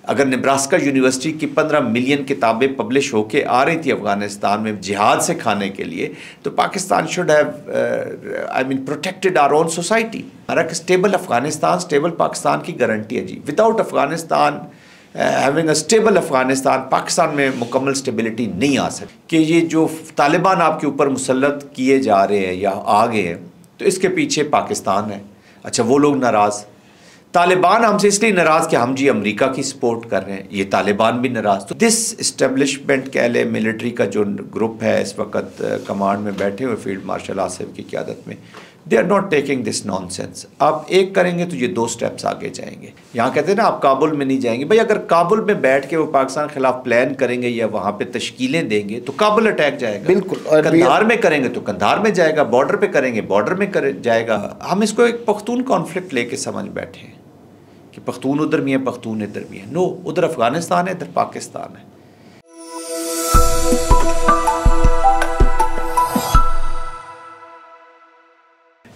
अगर Nebraska university की 15 million किताबें पब्लिश होके आ रही थी अफ़गानिस्तान में जिहाद से खाने के लिए, तो Pakistan should have protected our own society. हमारा स्टेबल अफ़गानिस्तान स्टेबल पाकिस्तान की गारंटी है जी। Without Afghanistan having a stable Afghanistan, Pakistan में मुकम्मल स्टेबिलिटी नहीं आ सकती। कि ये जो तालिबान आपके ऊपर मुसल्लत किए जा रहे हैं या आ गए हैं, तो इसके पीछे पाकिस्तान है। अच्छा, वो लोग नाराज़, तालिबान हमसे इसलिए नाराज़ कि हम जी अमेरिका की सपोर्ट कर रहे हैं, ये तालिबान भी नाराज़। तो दिस इस्टेब्लिशमेंट कह ले, मिलिट्री का जो ग्रुप है इस वक्त कमांड में बैठे हुए फील्ड मार्शल आसिफ की क़यादत में, they are not taking this nonsense. आप एक करेंगे तो ये 2 स्टेप्स आगे जाएंगे। यहाँ कहते हैं ना आप काबुल में नहीं जाएंगे, भाई अगर काबुल में बैठ के वो पाकिस्तान के खिलाफ प्लान करेंगे या वहाँ पे तश्कीलें देंगे तो काबुल अटैक जाएगा। बिल्कुल। और कंधार में करेंगे तो कंधार में जाएगा, बॉर्डर पे करेंगे बॉर्डर में जाएगा। हम इसको एक पख्तून कॉन्फ्लिक्ट लेके समझ बैठे हैं कि पख्तून उधर भी है, पख्तून इधर भी है। नो, उधर अफगानिस्तान है, इधर पाकिस्तान है।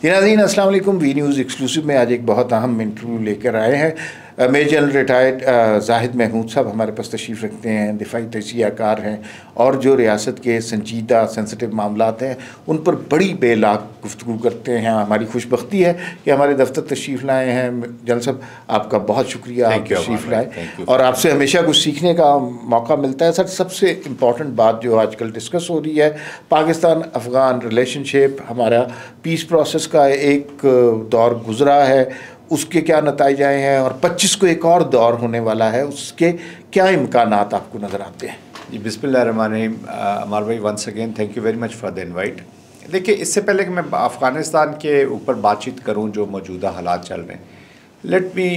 नाज़रीन अस्सलाम वालेकुम। वी न्यूज़ एक्सक्लूसिव में आज एक बहुत अहम इंटरव्यू लेकर आए हैं। Major general retired Zahid Mahmood साहब हमारे पास तशरीफ़ रखते हैं, दिफाई तजियाकार हैं और जो रियासत के संजीदा सेंसिटिव मामलात हैं उन पर बड़ी बेलाग गुफ्तगू करते हैं। हमारी खुशबख्ती है कि हमारे दफ्तर तशरीफ़ लाए हैं। जनरल साहब, आपका बहुत शुक्रिया, आप तशरीफ़ लाए और आपसे हमेशा कुछ सीखने का मौका मिलता है। सर, सबसे इम्पॉर्टेंट बात जो आजकल डिस्कस हो रही है, पाकिस्तान अफ़गान रिलेशनशिप, हमारा पीस प्रोसेस का एक दौर गुज़रा है, उसके क्या नतीजे आए हैं और 25 को एक और दौर होने वाला है, उसके क्या इम्कानात आपको नज़र आते हैं? जी, बिस्मिल्लाहिर्रहमानिर्रहीम। अमर भाई, once again thank you very much for the invite. देखिए, इससे पहले कि मैं अफ़गानिस्तान के ऊपर बातचीत करूं जो मौजूदा हालात चल रहे हैं, लेट मी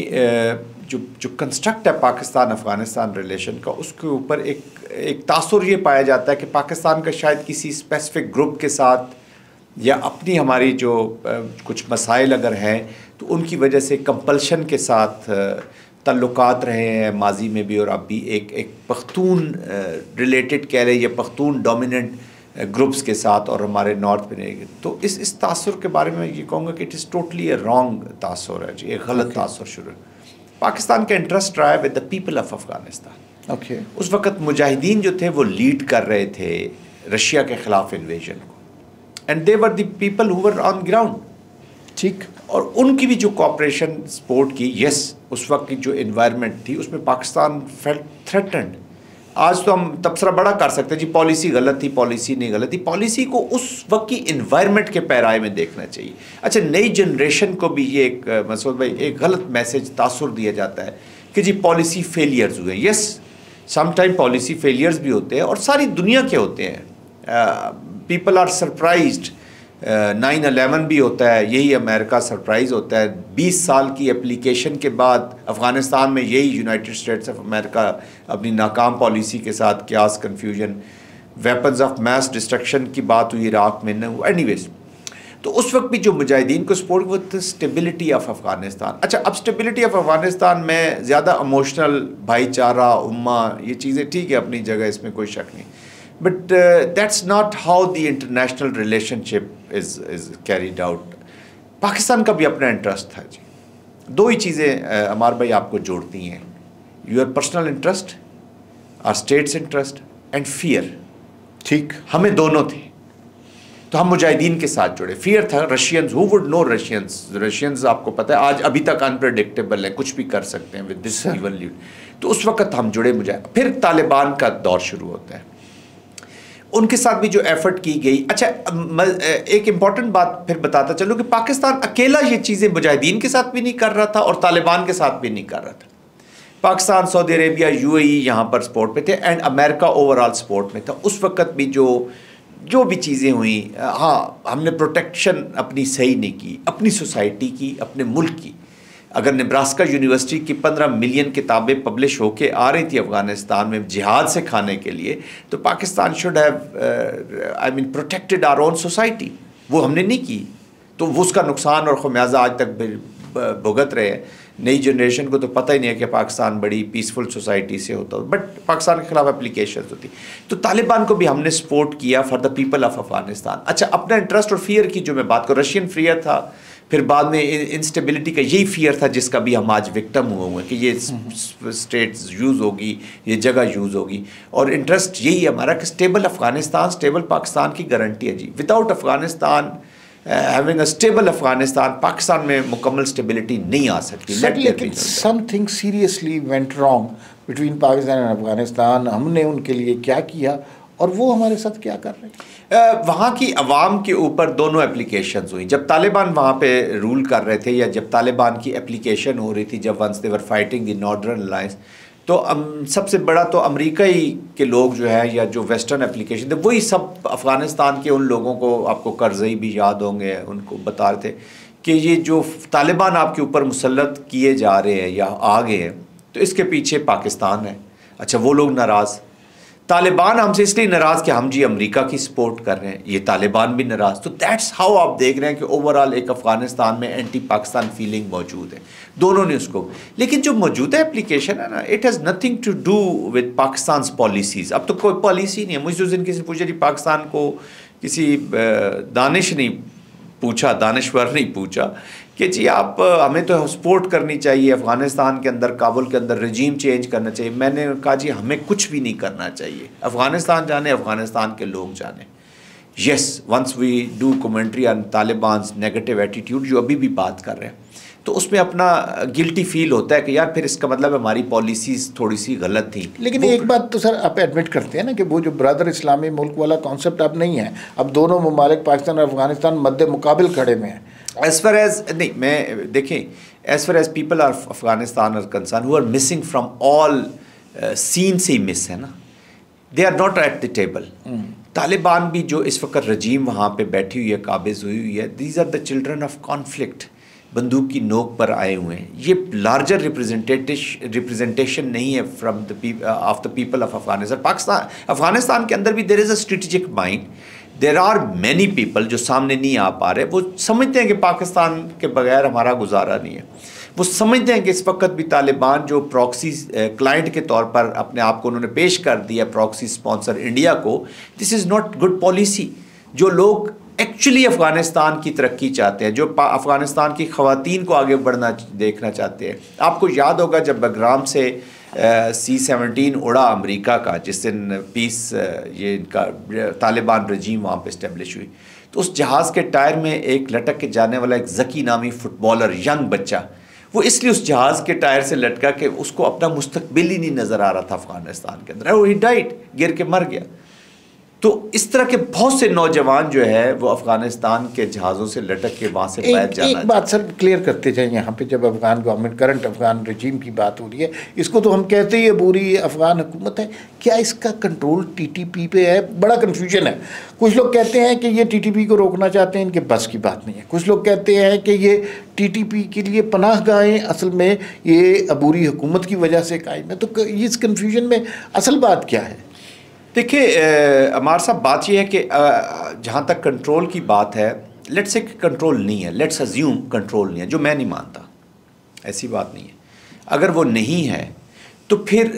जो कंस्ट्रक्ट है पाकिस्तान अफ़गानिस्तान रिलेशन का, उसके ऊपर एक तासुर ये पाया जाता है कि पाकिस्तान का शायद किसी स्पेसिफिक ग्रुप के साथ या अपनी हमारी जो कुछ मसाइल अगर हैं तो उनकी वजह से कंपल्शन के साथ ताल्लुकात रहे हैं माजी में भी और अब भी एक पख्तून रिलेटेड कह रहे या पख्तून डोमिनेंट ग्रुप्स के साथ और हमारे नॉर्थ में। तो इस तासुर के बारे में ये कहूँगा कि it is totally a wrong तासुर है जी, एक गलत तासुर शुरू। पाकिस्तान का इंटरेस्ट रहा है with the people of Afghanistan. उस वक्त मुजाहिदीन जो थे वो लीड कर रहे थे रशिया के ख़िलाफ़ इन्वेजन को, and they were the people who were on ground. ठीक, और उनकी भी जो कॉपरेशन सपोर्ट की, यस, उस वक्त की जो इन्वायरमेंट थी उसमें पाकिस्तान फेल्ट थ्रेटन्ड। आज तो हम तबसरा बड़ा कर सकते हैं जी पॉलिसी गलत थी, पॉलिसी नहीं गलत थी। पॉलिसी को उस वक्त की इन्वायरमेंट के पैराए में देखना चाहिए। अच्छा, नई जनरेशन को भी ये एक मसूद भाई एक गलत मैसेज तासुर दिया जाता है कि जी पॉलिसी फेलियर्स हुए। Yes, some time policy failures भी होते हैं और सारी दुनिया के होते हैं। People are surprised. 9/11 भी होता है, यही अमेरिका सरप्राइज़ होता है। 20 साल की एप्लीकेशन के बाद अफ़गानिस्तान में यही यूनाइटेड स्टेट्स ऑफ अमेरिका अपनी नाकाम पॉलिसी के साथ क्यास confusion, weapons of mass destruction की बात हुई इराक़ में न। एनीवेज, तो उस वक्त भी जो मुजाहिदीन को support with stability of Afghanistan. अच्छा, अब स्टेबिलिटी ऑफ अफ़गानिस्तान में ज़्यादा इमोशनल भाईचारा उम्मा ये चीज़ें ठीक है अपनी जगह, इसमें कोई शक नहीं, but that's not how the international relationship is carried out. Pakistan का भी अपना इंटरेस्ट था जी। 2 ही चीज़ें अमार भाई आपको जोड़ती हैं, योर पर्सनल इंटरेस्ट और स्टेट्स इंटरेस्ट एंड फियर। ठीक, हमें दोनों थे, तो हम मुजाहिदीन के साथ जुड़े। फियर था Russians, who would know Russians आपको पता है आज अभी तक अनप्रेडिक्टेबल है, कुछ भी कर सकते हैं विद दिस इवल लीड। तो उस वक्त हम जुड़े मुजाहिद। फिर तालिबान का दौर शुरू होता है, उनके साथ भी जो एफर्ट की गई। अच्छा, एक इम्पॉर्टेंट बात फिर बताता चलूँ कि पाकिस्तान अकेला ये चीज़ें मुजाहिदीन के साथ भी नहीं कर रहा था और तालिबान के साथ भी नहीं कर रहा था। पाकिस्तान, सऊदी अरेबिया, UAE यहाँ पर सपोर्ट में थे एंड अमेरिका ओवरऑल सपोर्ट में था। उस वक्त भी जो भी चीज़ें हुई, हाँ, हमने प्रोटेक्शन अपनी सही नहीं की, अपनी सोसाइटी की, अपने मुल्क की। अगर नेब्रास्का यूनिवर्सिटी की 15 मिलियन किताबें पब्लिश होके आ रही थी अफ़गानिस्तान में जिहाद से खाने के लिए, तो Pakistan should have protected our own society. वो हमने नहीं की, तो वो उसका नुकसान और ख़मियाज़ा आज तक भुगत रहे हैं। नई जनरेशन को तो पता ही नहीं है कि पाकिस्तान बड़ी पीसफुल सोसाइटी से होता, बट पाकिस्तान के खिलाफ एप्लीकेशन होती। तो तालिबान को भी हमने सपोर्ट किया for the people of Afghanistan. अच्छा, अपना इंटरेस्ट और फियर की जो मैं बात करूँ, रशियन फियर था, फिर बाद में इंस्टेबिलिटी का यही फियर था जिसका भी हम आज विक्टिम हुए हैं कि ये स्टेट्स यूज़ होगी, ये जगह यूज़ होगी, और इंटरेस्ट यही है हमारा कि स्टेबल अफ़गानिस्तान स्टेबल पाकिस्तान की गारंटी है जी। Without Afghanistan having a stable Afghanistan, Pakistan में मुकम्मल स्टेबिलिटी नहीं आ सकती। लेकिन something seriously went wrong between Pakistan and Afghanistan. हमने उनके लिए क्या किया और वो हमारे साथ क्या कर रहे हैं? वहाँ की अवाम के ऊपर दोनों एप्लीकेशंस हुई। जब तालिबान वहाँ पे रूल कर रहे थे, या जब तालिबान की एप्लीकेशन हो रही थी, जब once they were fighting the northern alliance, तो सबसे बड़ा तो अमेरिका ही के लोग जो है, या जो वेस्टर्न एप्लीकेशन थे, वही सब अफ़गानिस्तान के उन लोगों को, आपको करज़ई भी याद होंगे, उनको बता रहे थे कि ये जो तालिबान आपके ऊपर मुसल्लत किए जा रहे हैं या आ गए हैं, तो इसके पीछे पाकिस्तान है। अच्छा, वो लोग नाराज़, तालिबान हमसे इसलिए नाराज़ कि हम जी अमेरिका की सपोर्ट कर रहे हैं, ये तालिबान भी नाराज़। तो दैट्स हाउ आप देख रहे हैं कि ओवरऑल एक अफ़गानिस्तान में एंटी पाकिस्तान फीलिंग मौजूद है, दोनों ने उसको। लेकिन जो मौजूदा एप्लीकेशन है ना, it has nothing to do with Pakistan policies. अब तो कोई पॉलिसी नहीं है। मुझे उस दिन किसी पूछा जी, पाकिस्तान को किसी दानिश नहीं पूछा, दानिश्वर नहीं पूछा कि जी आप हमें तो सपोर्ट करनी चाहिए अफ़गानिस्तान के अंदर, काबुल के अंदर रजीम चेंज करना चाहिए। मैंने कहा जी हमें कुछ भी नहीं करना चाहिए, अफ़गानिस्तान जाने, अफ़गानिस्तान के लोग जाने। Yes, once we do commentary on Taliban's negative attitude, जो अभी भी बात कर रहे हैं, तो उसमें अपना गिल्टी फील होता है कि यार फिर इसका मतलब हमारी पॉलिसीज़ थोड़ी सी गलत थी। लेकिन एक बात तो सर आप एडमिट करते हैं ना कि वो जो ब्रदर इस्लामी मुल्क वाला कॉन्सेप्ट अब नहीं है। अब दोनों ममालिक पाकिस्तान और अफ़गानिस्तान मद्दे मुकाबिल खड़े में हैं। एज़ फार एज नहीं, मैं देखें, as far as people are Afghanistan are concern, who are missing from all scene से ही मिस है ना, they are not at the table. Taliban भी जो इस वक्त रजीम वहाँ पे बैठी हुई है, काबिज़ हुई हुई है, these are the children of conflict, बंदूक की नोक पर आए हुए हैं। ये लार्जर रिप्रेजेंटेशन नहीं है from the of the people of Afghanistan. Afghanistan के अंदर भी there is a strategic mind, there are many people जो सामने नहीं आ पा रहे। वो समझते हैं कि पाकिस्तान के बगैर हमारा गुजारा नहीं है। वो समझते हैं कि इस वक्त भी तालिबान जो प्रॉक्सी क्लाइंट के तौर पर अपने आप को उन्होंने पेश कर दिया, प्रॉक्सी स्पॉन्सर इंडिया को, this is not good policy. जो लोग एक्चुअली अफ़गानिस्तान की तरक्की चाहते हैं, जो अफ़गानिस्तान की ख़वातीन को आगे बढ़ना देखना चाहते हैं। आपको याद होगा जब बगराम से C-17 उड़ा अमेरिका का, जिस दिन पीस ये इनका तालिबान रजीम वहाँ पे इस्टेब्लिश हुई, तो उस जहाज़ के टायर में एक लटक के जाने वाला एक ज़की नामी फुटबॉलर, यंग बच्चा, वो इसलिए उस जहाज़ के टायर से लटका कि उसको अपना मुस्तकबिल ही नहीं नज़र आ रहा था अफ़गानिस्तान के अंदर, वो ही डाइट, गिर के मर गया। तो इस तरह के बहुत से नौजवान जो है वो अफ़गानिस्तान के जहाज़ों से लटक के वहाँ से बैठ जाना। एक बात सर क्लियर करते जाए यहाँ पे, जब अफ़गान गवर्नमेंट, करंट अफ़गान रजीम की बात हो रही है, इसको तो हम कहते ही बुरी अफ़गान हुकूमत है, क्या इसका कंट्रोल TTP पे है? बड़ा कन्फ्यूजन है। कुछ लोग कहते हैं कि ये TTP को रोकना चाहते हैं, इनके बस की बात नहीं है। कुछ लोग कहते हैं कि ये TTP के लिए पनाहगाहें असल में ये अबूरी हुकूमत की वजह से कायम है। तो इस कन्फ्यूजन में असल बात क्या है? देखिए अमार साहब, बात यह है कि जहाँ तक कंट्रोल की बात है, लेट्स से कंट्रोल नहीं है, लेट्स अज्यूम कंट्रोल नहीं है, जो मैं नहीं मानता, ऐसी बात नहीं है। अगर वो नहीं है तो फिर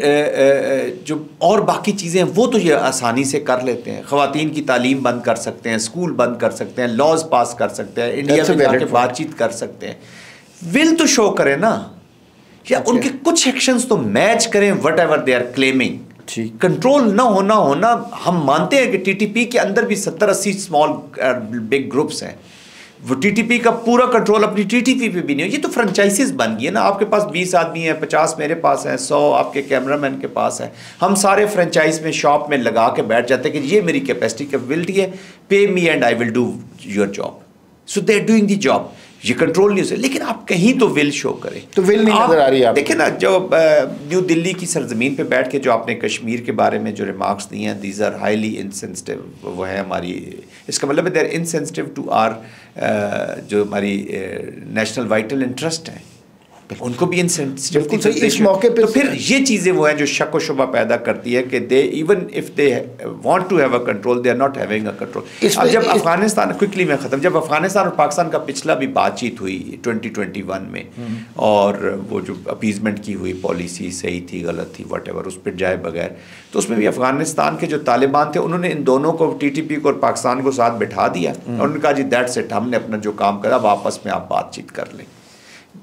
जो और बाकी चीज़ें हैं वो तो ये आसानी से कर लेते हैं। ख़वातीन की तालीम बंद कर सकते हैं, स्कूल बंद कर सकते हैं, लॉज पास कर सकते हैं, इंडिया में जाके बातचीत कर सकते हैं। विल तो शो करें ना, या उनके कुछ एक्शंस तो मैच करें whatever they are claiming. Control ना होना हम मानते हैं कि TTP के अंदर भी 70-80 स्मॉल बिग ग्रुप्स हैं। वो TTP का पूरा कंट्रोल अपनी TTP पे भी नहीं हो। ये तो फ्रेंचाइजीज बन गई है ना। आपके पास 20 आदमी हैं, 50 मेरे पास हैं, 100 आपके कैमरामैन के पास है। हम सारे फ्रेंचाइज में शॉप में लगा के बैठ जाते हैं कि ये मेरी कैपेसिटी कैपेबिलिटी है, pay me and I will do your job. So they are doing the job. ये कंट्रोल नहीं हो सकता, लेकिन आप कहीं तो विल शो करें। तो विल नहीं नजर आ रही है। देखिए ना, जो न्यू दिल्ली की सरजमीन पे बैठ के जो आपने कश्मीर के बारे में जो रिमार्क्स दिए हैं, दीज आर हाईली इनसेंसिटिव। वो है हमारी, इसका मतलब है they are insensitive to our जो हमारी नेशनल वाइटल इंटरेस्ट है। उनको भी बिल्कुल सही। इस मौके पे तो फिर ये चीज़ें वो हैं जो शक व शुबा पैदा करती है कि they even if they want to have a control, they are not having a control. अब जब अफगानिस्तान, क्विकली मैं ख़त्म, जब अफगानिस्तान और पाकिस्तान का पिछला भी बातचीत हुई 2021 में, और वो जो अपीजमेंट की हुई पॉलिसी सही थी गलत थी व्हाटएवर, उस पर जाए बगैर, तो उसमें भी अफगानिस्तान के जो तालिबान थे उन्होंने इन दोनों को, TTP को और पाकिस्तान को साथ बिठा दिया और उन्होंने कहा जी दैट्स इट, हमने अपना जो काम करा अब आपस में आप बातचीत कर लें।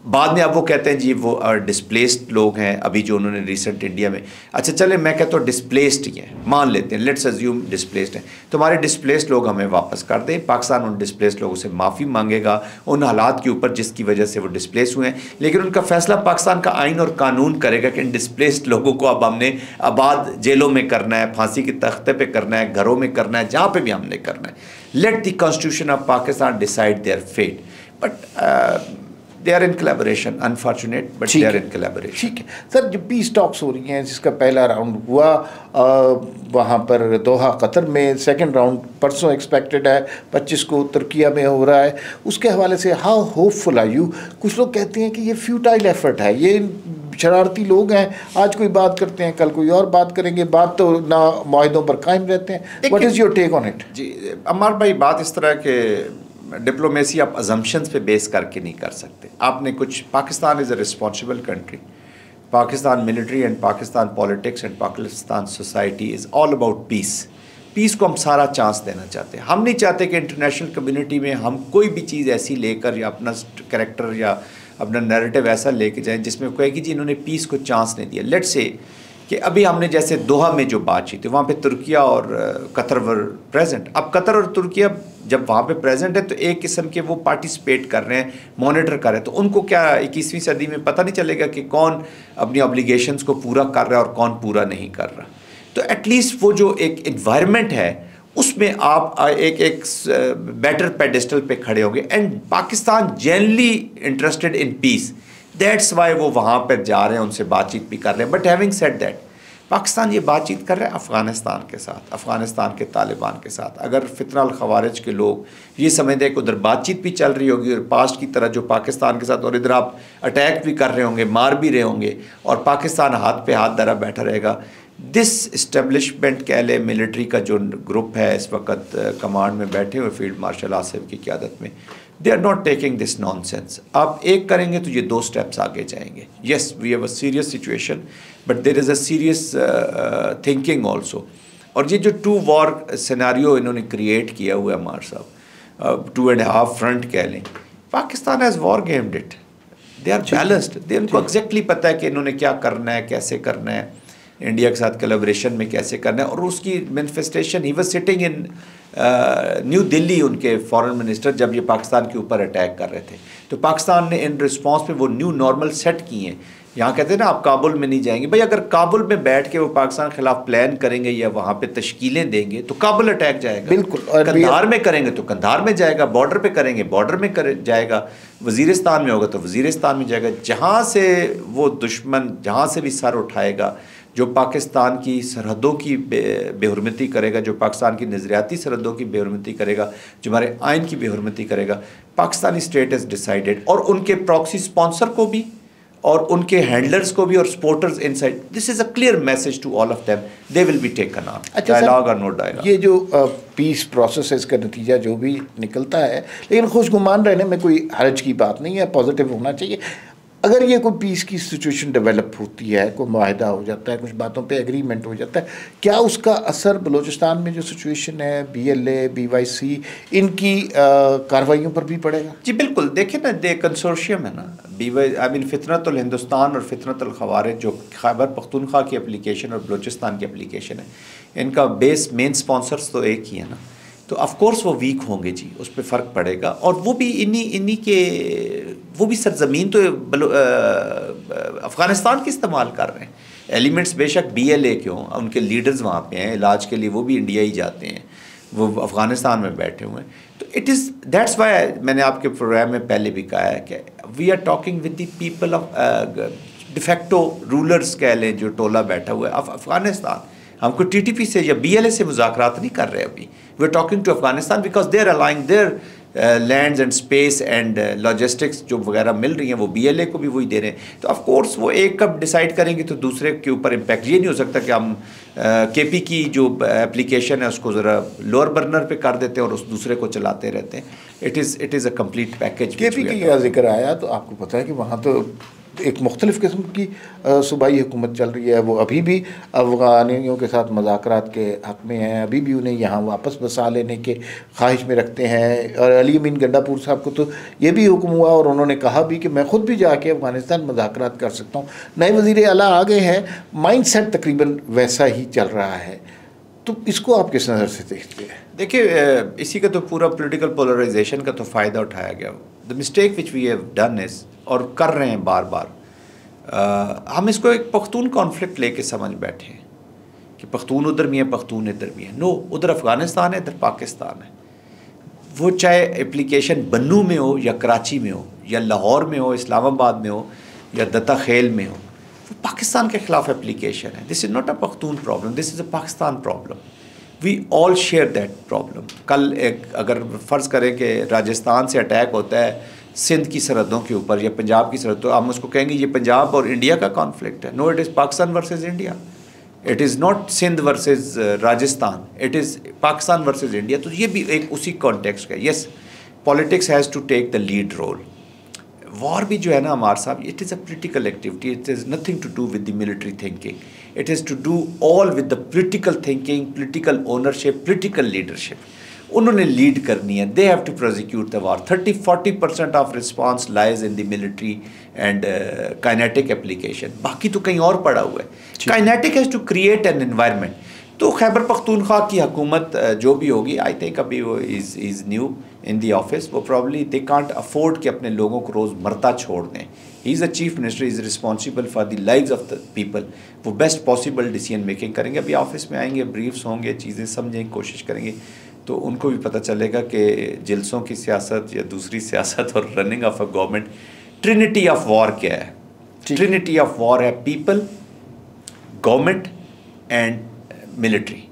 बाद में अब वो कहते हैं जी वो डिस्प्लेस्ड लोग हैं अभी जो उन्होंने रिसेंट इंडिया में, अच्छा चले मैं कहता हूँ डिस्प्लेस्ड ही हैं, मान लेते हैं, लेट्स अज्यूम डिस्प्लेस्ड हैं, तुम्हारे डिस्प्लेस्ड लोग हमें वापस कर दें, पाकिस्तान उन डिस्प्लेस्ड लोगों से माफ़ी मांगेगा उन हालात के ऊपर जिसकी वजह से वो डिस्प्लेस हुए हैं, लेकिन उनका फैसला पाकिस्तान का आइन और कानून करेगा कि इन डिस्प्लेस्ड लोगों को अब हमने आबाद जेलों में करना है, फांसी के तख्ते पर करना है, घरों में करना है, जहाँ पर भी हमने करना है। Let the constitution of Pakistan decide their fate, but they are in collaboration, unfortunate but they are in collaboration। ठीक है सर, जो पीस टॉक्स हो रही हैं जिसका पहला राउंड हुआ वहाँ पर दोहा कतर में, सेकंड राउंड परसों एक्सपेक्टेड है, 25 को तुर्किया में हो रहा है, उसके हवाले से हाउ होपफुल आर यू? कुछ लोग कहते हैं कि ये फ्यूटाइल एफर्ट है, ये शरारती लोग हैं, आज कोई बात करते हैं कल कोई और बात करेंगे, बात तो ना माहिदों पर कायम रहते हैं। What is your take on it? जी अमर भाई, बात इस तरह के डिप्लोमेसी आप अजम्पशंस पे बेस करके नहीं कर सकते। आपने कुछ, Pakistan is a responsible country, Pakistan military and Pakistan politics and Pakistan society is all about peace. Peace को हम सारा चांस देना चाहते हैं। हम नहीं चाहते कि इंटरनेशनल कम्युनिटी में हम कोई भी चीज़ ऐसी लेकर या अपना कैरेक्टर या अपना नैरेटिव ऐसा लेके जाएं जिसमें कहेगी जी इन्होंने पीस को चांस नहीं दिया। लेट्स से कि अभी हमने जैसे दोहा में जो बातचीत है वहाँ पे तुर्किया और कतर वर प्रेजेंट। अब कतर और तुर्किया जब वहाँ पे प्रेजेंट है तो एक किस्म के वो पार्टिसिपेट कर रहे हैं, मॉनिटर कर रहे हैं, तो उनको क्या 21वीं सदी में पता नहीं चलेगा कि कौन अपनी ऑब्लिगेशंस को पूरा कर रहा है और कौन पूरा नहीं कर रहा। तो एटलीस्ट वो जो एक इन्वायरमेंट है उसमें आप एक बेटर पेडिस्टल पे खड़े होंगे। And Pakistan generally interested in peace, that's why वो वहाँ पर जा रहे हैं, उनसे बातचीत भी कर रहे हैं। But having said that, Pakistan ये बातचीत कर रहा है अफ़गानिस्तान के साथ, अफ़गानिस्तान के तालिबान के साथ। अगर फितना अल खवारिज के लोग ये समझते हैं कि उधर बातचीत भी चल रही होगी और पास्ट की तरह जो पाकिस्तान के साथ, और इधर आप अटैक भी कर रहे होंगे, मार भी रहे होंगे, और पाकिस्तान हाथ पे हाथ धरा बैठा रहेगा। दिस इस्टेब्लिशमेंट कह ले, मिलिट्री का जो ग्रुप है इस वक्त कमांड में बैठे हुए फील्ड मार्शल आसिफ की क़यादत में, they are not taking this nonsense. आप एक करेंगे तो ये 2 स्टेप्स आगे जाएंगे। Yes we have a serious situation but there is a serious thinking also. और ये जो 2 वॉर सिनेरियो इन्होंने क्रिएट किया हुआ है हमारे साहब, 2.5 फ्रंट कह लें, Pakistan has war gamed it, they are balanced, they उनको एग्जैक्टली पता है कि इन्होंने क्या करना है, कैसे करना है, इंडिया के साथ कोलैबोरेशन में कैसे करना है। और उसकी manifestation, he was sitting in new Delhi, उनके फॉरेन मिनिस्टर, जब ये पाकिस्तान के ऊपर अटैक कर रहे थे, तो पाकिस्तान ने इन रिस्पांस पे वो न्यू नॉर्मल सेट किए हैं। यहाँ कहते हैं ना आप काबुल में नहीं जाएंगे, भाई अगर काबुल में बैठ के वो पाकिस्तान के खिलाफ प्लान करेंगे या वहाँ पे तश्कीलें देंगे तो काबुल अटैक जाएगा। बिल्कुल। और कंधार में करेंगे तो कंधार में जाएगा, बॉर्डर पे करेंगे बॉर्डर में जाएगा, वज़ीरिस्तान में होगा तो वज़ीरिस्तान में जाएगा। जहाँ से वो दुश्मन जहाँ से भी सर उठाएगा, जो पाकिस्तान की सरहदों की बेहुरमती करेगा, जो पाकिस्तान की नज़रियाती सरहदों की बेहुरमती करेगा, जो हमारे आइन की बेहुरमती करेगा, पाकिस्तानी स्टेट इज़ डिसाइडेड। और उनके प्रॉक्सी स्पॉन्सर को भी और उनके हैंडलर्स को भी और supporters inside, this is a clear message to all of them, they will be taken on, dialogue और नो डायलॉग। ये जो पीस प्रोसेस है इसका नतीजा जो भी निकलता है, लेकिन खुशगुमान रहने में कोई हर्ज की बात नहीं है, पॉजिटिव होना चाहिए। अगर ये कोई पीस की सिचुएशन डेवलप होती है, कोई माहिदा हो जाता है, कुछ बातों पे एग्रीमेंट हो जाता है, क्या उसका असर बलूचिस्तान में जो सिचुएशन है, BLA, BYC, इनकी कार्रवाइयों पर भी पड़ेगा? जी बिल्कुल। देखिए ना, दे कंसोर्शियम है ना, आई मीन फितरतुल हिंदुस्तान और फितरतुल खवारिज, जो खैबर पख्तूनख्वा की एप्लीकेशन और बलूचिस्तान की एप्लीकेशन है, इनका बेस मेन स्पॉन्सर्स तो एक ही है ना, तो ऑफ कोर्स वो वीक होंगे जी, उस पर फ़र्क पड़ेगा। और वो भी इन्हीं के, वो भी सरजमीन तो अफ़गानिस्तान की इस्तेमाल कर रहे हैं एलिमेंट्स। बेशक BLA क्यों, उनके लीडर्स वहाँ पे हैं, इलाज के लिए वो भी इंडिया ही जाते हैं, वो अफ़गानिस्तान में बैठे हुए हैं। तो इट इज़ दैट्स वाई मैंने आपके प्रोग्राम में पहले भी कहा है कि we are talking with the people of de facto rulers कह लें, जो टोला बैठा हुआ है अफ़गानिस्तान। हमको TTP से या BLA से मुज़ाकरात नहीं कर रहे अभी, we are talking to Afghanistan because they are aligning their lands and space and logistics जो वगैरह मिल रही हैं वो BLA को भी वही दे रहे हैं। तो ऑफ कोर्स वो एक कब डिसाइड करेंगे तो दूसरे के ऊपर इम्पैक्ट, ये नहीं हो सकता कि हम KP की जो एप्लीकेशन है उसको ज़रा लोअर बर्नर पे कर देते हैं और उस दूसरे को चलाते रहते हैं। It is a complete package. KP का जिक्र आया तो आपको पता है कि वहाँ तो एक मुख्तलिफ़ किस्म की सूबाई हुकूमत चल रही है। वो अभी भी अफ़गानियों के साथ मुज़ाकरात के हक़ में हैं, अभी भी उन्हें यहाँ वापस बसा लेने के ख्वाहिश में रखते हैं। और अली अमीन गंडापुर साहब को तो ये भी हुक्म हुआ और उन्होंने कहा भी कि मैं ख़ुद भी जाके अफ़गानिस्तान मुज़ाकरात कर सकता हूँ। नए वज़ीर आला आ गए हैं, माइंड सेट तकरीबन वैसा ही चल रहा है। तो इसको आप किस नज़र से देखते हैं? देखिए, इसी का तो पूरा पॉलिटिकल पोलराइजेशन का तो फ़ायदा उठाया गया। The mistake which we have done is, और कर रहे हैं बार बार, हम इसको एक पख्तून कॉन्फ्लिक्ट लेके समझ बैठे हैं कि पख्तून उधर भी है, पख्तून इधर भी है। नो, उधर अफ़गानिस्तान है, इधर पाकिस्तान है। वो चाहे एप्लीकेशन बन्नू में हो या कराची में हो या लाहौर में हो, इस्लामाबाद में हो या दत्ता खेल में हो, वो पाकिस्तान के ख़िलाफ़ एप्लीकेशन है। This is not a Pashtun problem, this is a Pakistan problem. We all share that problem. कल एक अगर फ़र्ज़ करें कि राजस्थान से अटैक होता है सिंध की सरहदों के ऊपर या पंजाब की सरहद, तो हम उसको कहेंगे ये पंजाब और इंडिया का कॉन्फ्लिक्ट है। No, it is Pakistan versus India. It is not Sindh versus Rajasthan, it is Pakistan versus India. तो ये भी एक उसी कॉन्टेक्स्ट का। Yes, politics has to take the lead role. War भी जो है ना हमारे साहब, it is a political activity, it is nothing to do with the military thinking, it is to do all with the political thinking, political ownership, political leadership. उन्होंने lead करनी है। They have to prosecute the war. 30-40% of response lies in the military and kinetic application. बाकी तो कहीं और पड़ा हुआ है। Kinetic has to create an environment. तो खैबर पख्तूनख्वा की हुकूमत जो भी होगी, आई थिंक अभी वो is new in the office, वो प्रॉब्ली दे कांट अफोर्ड कि अपने लोगों को रोज़ मरता छोड़ दें। He is a chief minister, is responsible for the lives of the people. वो बेस्ट पॉसिबल डिसीजन मेकिंग करेंगे। अभी ऑफिस में आएंगे, ब्रीफ्स होंगे, चीज़ें समझेंगे, कोशिश करेंगे, तो उनको भी पता चलेगा कि जिल्सों की सियासत या दूसरी सियासत और running of a government, trinity of war क्या है? ट्रिनिटी ऑफ वॉर है पीपल, गवर्नमेंट एंड मिलिट्री।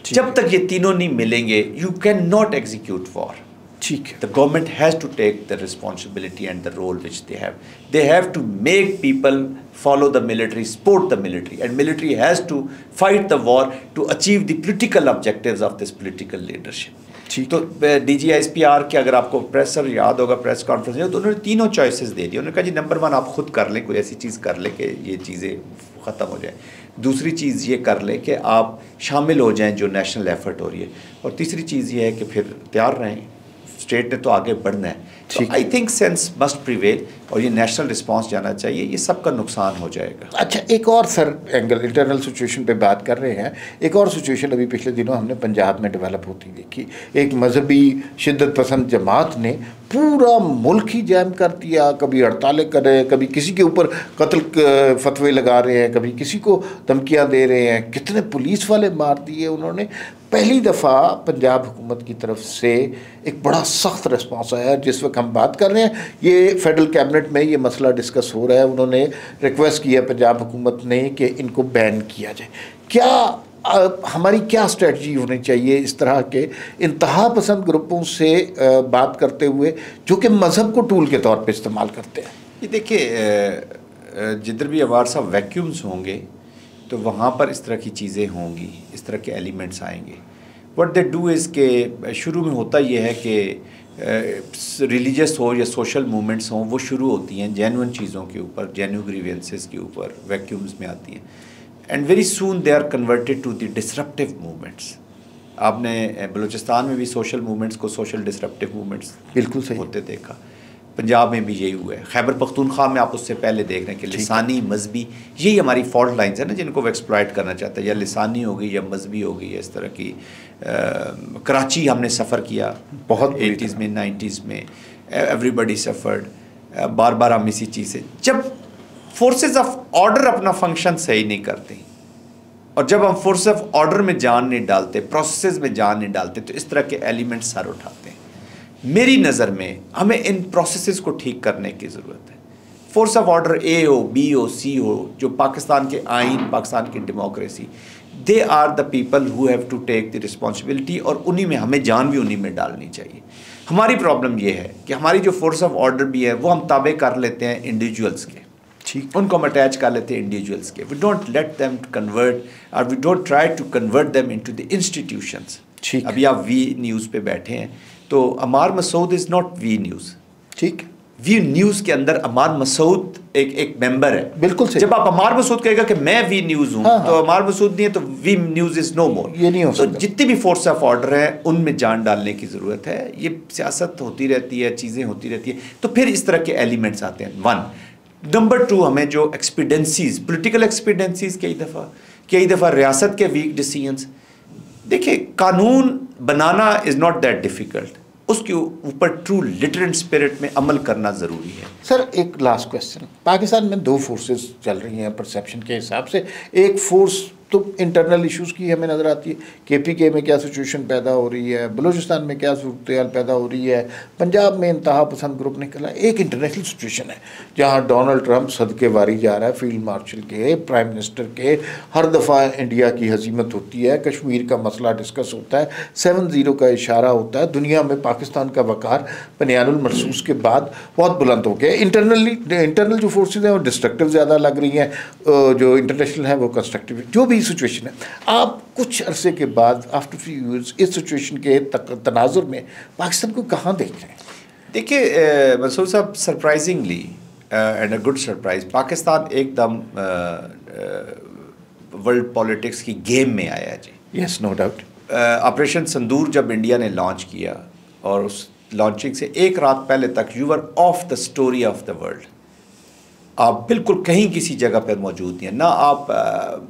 जब तक ये तीनों नहीं मिलेंगे, you can not execute war. ठीक है। The government has to take the responsibility and the role which they have to make people follow the military, support the military, and military has to fight the war to achieve the political objectives of this political leadership. तो DGISPR के अगर आपको pressure याद होगा, press conference में, तो उन्होंने तीनों चॉइसेस दे दी। उन्होंने कहा जी नंबर 1 आप खुद कर लें, कोई ऐसी चीज़ कर लें कि ये चीज़ें ख़त्म हो जाए। दूसरी चीज़ ये कर लें कि आप शामिल हो जाएं जो नेशनल एफर्ट हो रही है। और तीसरी चीज़ ये है कि फिर तैयार रहें, स्टेट ने तो आगे बढ़ना है। I think sense must prevail और ये नेशनल रिस्पांस जाना चाहिए। ये सबका नुकसान हो जाएगा। अच्छा, एक और सर एंगल, इंटरनल सिचुएशन पे बात कर रहे हैं। एक और सिचुएशन अभी पिछले दिनों हमने पंजाब में डेवलप होती देखी। एक मजहबी शिद्दत पसंद जमात ने पूरा मुल्क ही जैम कर दिया। कभी हड़तालें कर रहे हैं, कभी किसी के ऊपर कत्ल फतवे लगा रहे हैं, कभी किसी को धमकियाँ दे रहे हैं। कितने पुलिस वाले मार दिए उन्होंने। पहली दफ़ा पंजाब हुकूमत की तरफ से एक बड़ा सख्त रिस्पांस आया। जिस वक्त हम बात कर रहे हैं, ये फेडरल कैबिनेट में ये मसला डिस्कस हो रहा है। उन्होंने रिक्वेस्ट किया पंजाब हुकूमत ने कि इनको बैन किया जाए। क्या हमारी क्या स्ट्रेटजी होनी चाहिए इस तरह के इंतहा पसंद ग्रुपों से बात करते हुए, जो कि मज़हब को टूल के तौर पे इस्तेमाल करते हैं? ये देखिए, जिधर भी अवार साहब वैक्यूम्स होंगे तो वहाँ पर इस तरह की चीज़ें होंगी, इस तरह के एलिमेंट्स आएंगे। व्हाट दे डू इज़ के शुरू में होता ये है कि रिलीजियस हो या सोशल मूवमेंट्स हों, वो शुरू होती हैं जेन्युइन चीज़ों के ऊपर, जेन्युइन ग्रीवेंसेस के ऊपर, वैक्यूम्स में आती हैं। And very soon they are converted to the disruptive movements. आपने बलूचिस्तान में भी सोशल मूवमेंट्स को सोशल डिसरप्टिव मूवमेंट्स बिल्कुल सही होते देखा। पंजाब में भी यही हुआ है। खैबर पख्तूनख्वा में आप उससे पहले देख रहे हैं कि लिसानी, मजहबी, यही हमारी फॉल्ट लाइन्स है ना, जिनको वो एक्सप्लॉइट करना चाहता है। या लिसानी हो गई या मजहबी हो गई, इस तरह की। कराची हमने सफ़र किया बहुत 80s में, 90s में, एवरीबडी सफ़र्ड। बार बार हम इसी चीज़ से, जब फोर्सेस ऑफ ऑर्डर अपना फंक्शन सही नहीं करते और जब हम फोर्सेस ऑफ ऑर्डर में जान नहीं डालते, प्रोसेस में जान नहीं डालते, तो इस तरह के एलिमेंट सर उठाते हैं। मेरी नज़र में हमें इन प्रोसेसेस को ठीक करने की ज़रूरत है। फोर्स ऑफ ऑर्डर A हो, B हो, C हो, जो पाकिस्तान के आइन, पाकिस्तान की democracy, they are the people who have to take the responsibility, और उन्हीं में हमें जान भी उन्हीं में डालनी चाहिए। हमारी प्रॉब्लम ये है कि हमारी जो फोर्स ऑफ ऑर्डर भी है वो हम ताबे कर लेते हैं इंडिविजुअल्स के, ठीक, उनको हम अटैच कर लेते हैं इंडिविजुअल्स के। We don't let them convert और we don't try to convert them into the institutions. ठीक, अभी आप वी न्यूज़ पे बैठे हैं तो Ammar Masood is not we news. ठीक, वी न्यूज़ के अंदर अमार मसूद एक मेंबर है। बिल्कुल सही। जब आप अमार मसूद कहेगा कि मैं वी न्यूज़ हूँ, हाँ, तो अमार मसूद नहीं है तो वी न्यूज़ इज़ नो मोर। ये नहीं हो तो सकता। जितनी भी फोर्स ऑफ ऑर्डर है उनमें जान डालने की ज़रूरत है। ये सियासत होती रहती है, चीज़ें होती रहती है, तो फिर इस तरह के एलिमेंट्स आते हैं। 1 नंबर 2 हमें जो एक्सपीडेंसीज, पोलिटिकल एक्सपीडेंसीज कई दफ़ा रियासत के वीक डिसीजंस। देखिए कानून बनाना इज़ नॉट दैट डिफ़िकल्ट, उसके ऊपर ट्रू लिटरेंट स्पिरिट में अमल करना ज़रूरी है। सर एक लास्ट क्वेश्चन, पाकिस्तान में 2 फोर्सेस चल रही हैं परसेप्शन के हिसाब से। एक फोर्स तो इंटरनल इश्यूज़ की हमें नज़र आती है, KPK में क्या सिचुएशन पैदा हो रही है, बलूचिस्तान में क्या सूरत पैदा हो रही है, पंजाब में इंतहा पसंद ग्रुप निकला। एक इंटरनेशनल सिचुएशन है जहाँ डोनाल्ड ट्रंप सदके वारी जा रहा है, फील्ड मार्शल के, प्राइम मिनिस्टर के, हर दफ़ा इंडिया की हजीमत होती है, कश्मीर का मसला डिस्कस होता है, 7-0 का इशारा होता है। दुनिया में पाकिस्तान का वक़ार बनियानुल मरसूस के बाद बहुत बुलंद हो गया। इंटरनल जो फोर्सेज हैं वो डिस्ट्रक्टिव ज़्यादा लग रही हैं, जो इंटरनेशनल है वो कंस्ट्रक्टिव, जो भी सिचुएशन है। आप कुछ अरसे के बाद आफ्टर फ्यू ईयर्स इस सिचुएशन के तनाजुर में पाकिस्तान को कहाँ देख रहे हैं? देखिए मंसूर साहब, surprisingly and a good surprise, Pakistan एकदम वर्ल्ड पॉलिटिक्स की गेम में आया है जी। Yes, no doubt. Operation Sindoor जब इंडिया ने लॉन्च किया और उस लॉन्चिंग से एक रात पहले तक you were of the story of the world. आप बिल्कुल कहीं किसी जगह पर मौजूद नहीं है ना। आप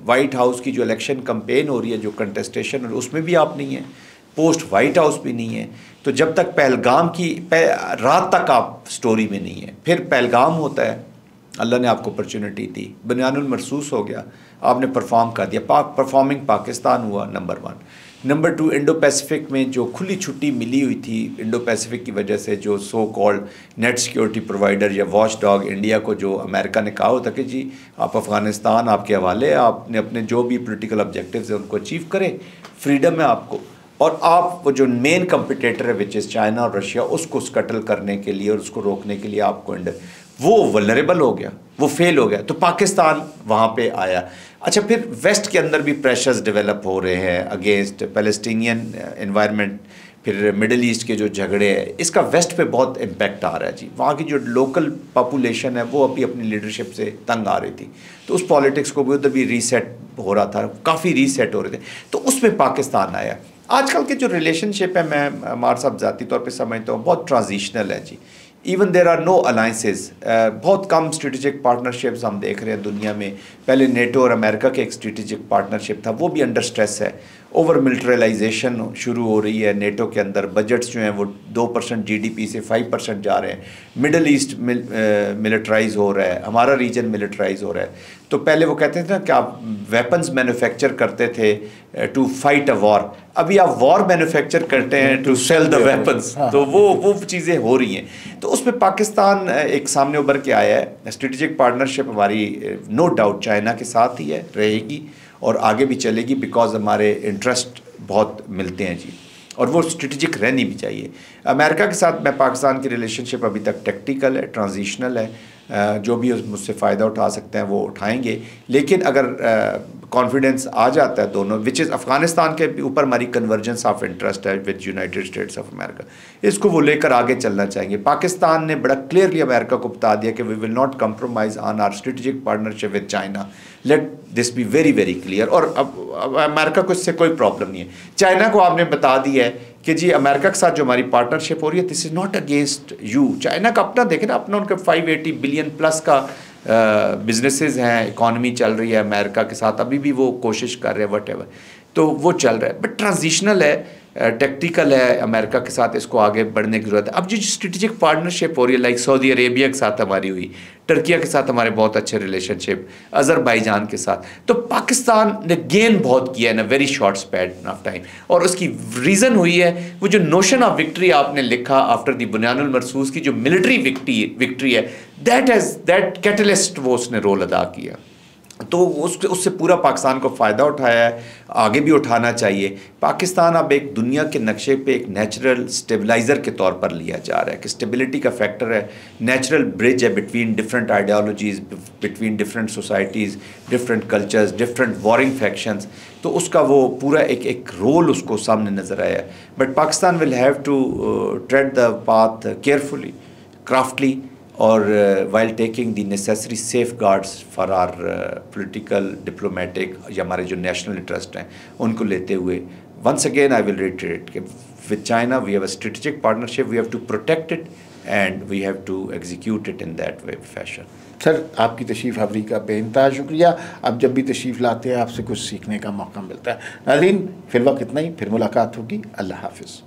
वाइट हाउस की जो इलेक्शन कैंपेन हो रही है, जो कंटेस्टेशन, उसमें भी आप नहीं हैं, पोस्ट वाइट हाउस भी नहीं है। तो जब तक पहलगाम की रात तक आप स्टोरी में नहीं है, फिर पहलगाम होता है, अल्लाह ने आपको अपॉर्चुनिटी दी, बनियानुल मरसूस हो गया, आपने परफॉर्म कर दिया, परफॉर्मिंग पाकिस्तान हुआ नंबर 1। नंबर 2, इंडो पैसिफिक में जो खुली छुट्टी मिली हुई थी इंडो पैसिफिक की वजह से, जो so called net security provider या वॉच डॉग इंडिया को जो अमेरिका ने कहा होता कि जी आप अफ़गानिस्तान आपके हवाले, आपने अपने जो भी पॉलिटिकल ऑब्जेक्टिव्स हैं उनको अचीव करें, फ्रीडम है आपको, और आप वो जो मेन कंपिटेटर है विच इज़ चाइना और रशिया, उसको स्कटल करने के लिए और उसको रोकने के लिए आपको वो वल्नरेबल हो गया, वो फेल हो गया, तो पाकिस्तान वहाँ पे आया। अच्छा, फिर वेस्ट के अंदर भी प्रेशर्स डेवलप हो रहे हैं अगेंस्ट पैलेस्टीनियन एनवायरनमेंट, फिर मिडल ईस्ट के जो झगड़े हैं, इसका वेस्ट पे बहुत इम्पैक्ट आ रहा है जी। वहाँ की जो लोकल पॉपुलेशन है वो अभी अपनी लीडरशिप से तंग आ रही थी, तो उस पॉलिटिक्स को भी उधर भी रीसेट हो रहा था, काफ़ी रीसेट हो रहे थे, तो उसमें पाकिस्तान आया। आजकल के जो रिलेशनशिप है, मैं हमारे साथ ज़ाती तौर पे समझता हूँ बहुत ट्रांजिशनल है जी। Even there are no alliances, बहुत कम स्ट्रेटेजिक पार्टनरशिप्स हम देख रहे हैं दुनिया में। पहले नेटो और अमेरिका के एक स्ट्रेटेजिक पार्टनरशिप था, वो भी अंडर स्ट्रेस है। ओवर मिलिटराइजेशन शुरू हो रही है नेटो के अंदर, बजट्स जो हैं वो 2% GDP से 5% जा रहे हैं। मिडल ईस्ट मिलिटराइज हो रहा है, हमारा रीजन मिलिटराइज हो रहा है। तो पहले वो कहते थे ना कि आप वेपन्स मैन्युफैक्चर करते थे टू फाइट अ वॉर, अभी आप वॉर मैन्युफैक्चर करते हैं टू सेल द वेपन्स। तो वो चीज़ें हो रही हैं, तो उसमें पाकिस्तान एक सामने उभर के आया है। स्ट्रेटेजिक पार्टनरशिप हमारी नो डाउट चाइना के साथ ही है, रहेगी और आगे भी चलेगी, बिकॉज हमारे इंटरेस्ट बहुत मिलते हैं जी, और वो स्ट्रेटेजिक रहनी भी चाहिए। अमेरिका के साथ मैं पाकिस्तान की रिलेशनशिप अभी तक टैक्टिकल है, ट्रांजिशनल है, जो भी मुझसे फ़ायदा उठा सकते हैं वो उठाएंगे। लेकिन अगर कॉन्फिडेंस आ जाता है दोनों, विच इज़ अफ़गानिस्तान के ऊपर हमारी कन्वर्जेंस ऑफ इंटरेस्ट है with United states of America, इसको वो लेकर आगे चलना चाहेंगे। पाकिस्तान ने बड़ा क्लियरली अमेरिका को बता दिया कि we will not compromise on our strategic partnership with China, let this be very very clear. और अब अमेरिका को इससे कोई प्रॉब्लम नहीं है। चाइना को आपने बता दिया है कि जी अमेरिका के साथ जो हमारी पार्टनरशिप हो रही है, this is not against you. China का अपना देखें ना, अपना उनका 580 बिलियन प्लस का बिजनेसेस हैं, इकॉनमी चल रही है अमेरिका के साथ, अभी भी वो कोशिश कर रहे हैं वट तो वो चल रहा है, बट ट्रांजिशनल है, टेक्टिकल है, अमेरिका के साथ इसको आगे बढ़ने की ज़रूरत है। अब जो स्ट्रेटेजिक पार्टनरशिप हो रही है, लाइक सऊदी अरेबिया के साथ हमारी हुई, टर्किया के साथ हमारे बहुत अच्छे रिलेशनशिप, अज़रबैजान के साथ, तो पाकिस्तान ने गेन बहुत किया in a very short span of time. और उसकी रीज़न हुई है वो जो नोशन ऑफ विक्ट्री आपने लिखा आफ्टर द बुनियानुल मरसूस की, जो मिलिट्री विक्ट्री है, दैट कैटलिस्ट वो उसने रोल अदा किया। तो उससे पूरा पाकिस्तान को फ़ायदा उठाया है, आगे भी उठाना चाहिए। पाकिस्तान अब एक दुनिया के नक्शे पे एक नेचुरल स्टेबलाइज़र के तौर पर लिया जा रहा है कि स्टेबिलिटी का फैक्टर है, नेचुरल ब्रिज है between different ideologies, between different societies, different cultures, different warring factions. तो उसका वो पूरा एक रोल उसको सामने नज़र आया है। But Pakistan will have to tread the path carefully, craftily, और while taking the necessary safeguards for our political, diplomatic या हमारे जो नेशनल इंटरेस्ट हैं उनको लेते हुए। Once again I will reiterate कि with China we have a strategic partnership, we have to protect it and we have to execute it in that way fashion. Sir, आपकी तशरीफ़ आवरी का बेइंतहा शुक्रिया। अब जब भी तशरीफ़ लाते हैं आपसे कुछ सीखने का मौका मिलता है। नाज़रीन, फिलहाल इतना ही, फिर मुलाकात होगी। अल्लाह हाफ़िज़।